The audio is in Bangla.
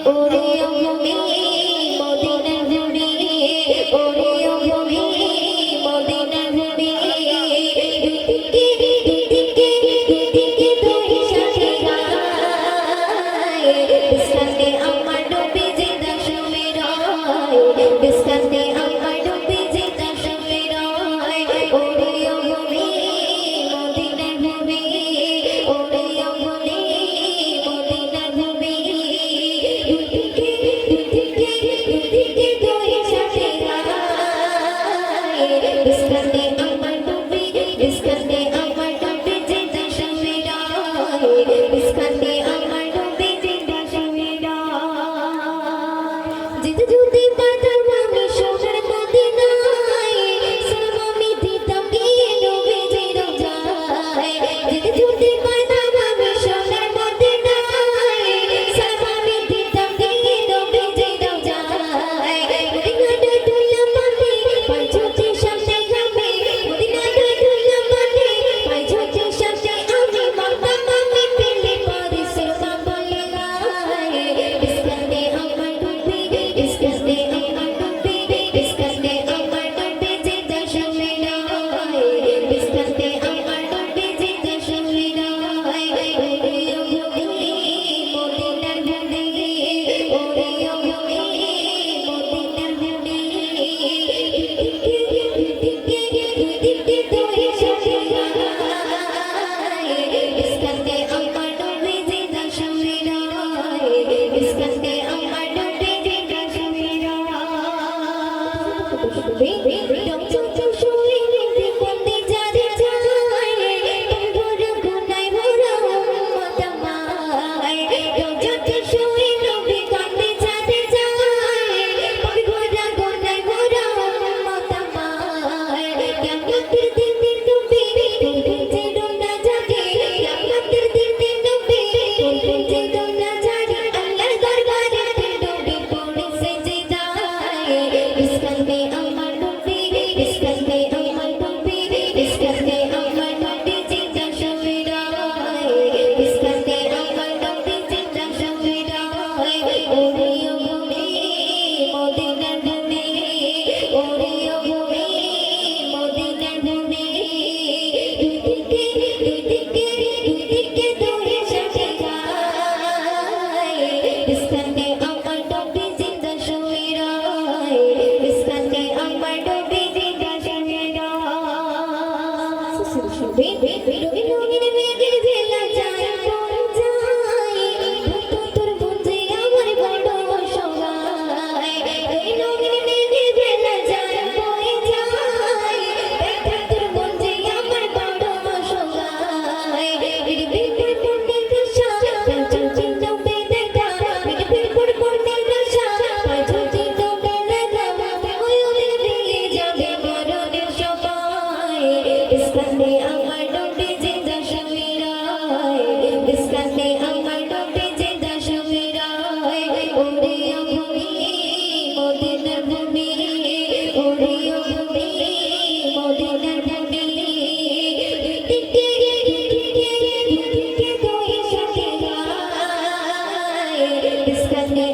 ওরে আমি মদিনার ঘুরে ওরে আমি মদিনার ঘুরে দুদিকে দুই সাথে গায় বিস্তারে আমার নবী জিন্দা শুয়ে রয় বিস্তারে আমার নবী জিন্দা শুয়ে রয় ওরে আমি মদিনার ঘুরে ওরে আমি মদিনার ঘুরে দুদিকে দুই সাথে গায় বিস্তারে আমার নবী বিস্তারে আমার নবী জিন্দা শুয়ে রয় বিস্তারে আমার নবী জিন্দা শুয়ে রয় জিতে জুতে পাতাম আমি সোনার মদিনায় সালাম আমি দিতাম গিয়ে নবীজির রওজায় জিতে জুতে পাতাম আমি সোনার মদিনায় সালাম আমি দিতাম গিয়ে নবীজির রওজায় মদিনাটা ধুলাম আমি পাই ঝুঁকে সামনে আমি মদিনাটা ধুলাম আমি পাই ঝুঁকে সামনে আমি মাতাম আমি পেলে পরে সুরমা বলে গায় বিস্তারে আমার নবী বিস্তারে আমার নবী বিস্তারে আমার নবী জিন্দা শুয়ে রয় বিস্তারে আমার নবী জিন্দা শুয়ে রয় ওরে আমি মদিনার ঘুরে ওরে আমি মদিনার ঘুরে দুদিকে দুই সাথে গায় বিস্তারে আমার নবী জিন্দা শুয়ে রয় বিস্তারে আমার নবী জিন্দা শুয়ে রয় রংচঞ্চল শুয়ে নিতে বন্দে যারে যায় ভোর গুনায় ভরা উম্মত আমায় রংচঞ্চল শুয়ে নবী কাঁদে যারে যায় ভোর গুনায় ভরা উম্মত আমায় কিয়ামতের দিনে নবী কোন না জাগে কিয়ামতের দিনে নবী কোন না জাগে আল্লাহর দরবারে নবী পড়ে সেজদায় বিস্তারে আমার নবী বিস্তারে আমার নবী বিস্তারে আমার নবী জিন্দা শুয়ে রয় বিস্তারে আমার নবী জিন্দা শুয়ে রয় ওরে আমি মদিনার ঘুরে ওরে আমি মদিনার ঘুরে দুদিকে দুই সাথে গায় বিস্তারে আমার নবী জিন্দা শুয়ে রয় বিস্তারে আমার নবী জিন্দা শুয়ে রয় রঙিন মেঘের ভেলা যায় পড়ে যায় তোর বুঝে আমার বড় অসহায় রঙিন মেঘের ভেলা যায় পড়ে যায় তোর বুঝে আমার বড় অসহায় বিরবির পড়ে দশা চঞ্চল নবে দেখা বিরবির পড়ে দশা চঞ্চল নবে দেখা ওই দিয়ে যাবে মরণের সময় বিস্তারে আমার নবী জিন্দা শুয়ে রয় বিস্তারে আমার নবী জিন্দা শুয়ে রয় ওরে আমি মদিনার ভূমি ওরে আমি মদিনার ভূমি দুদিকে দুই সাথে গায় বিস্তারে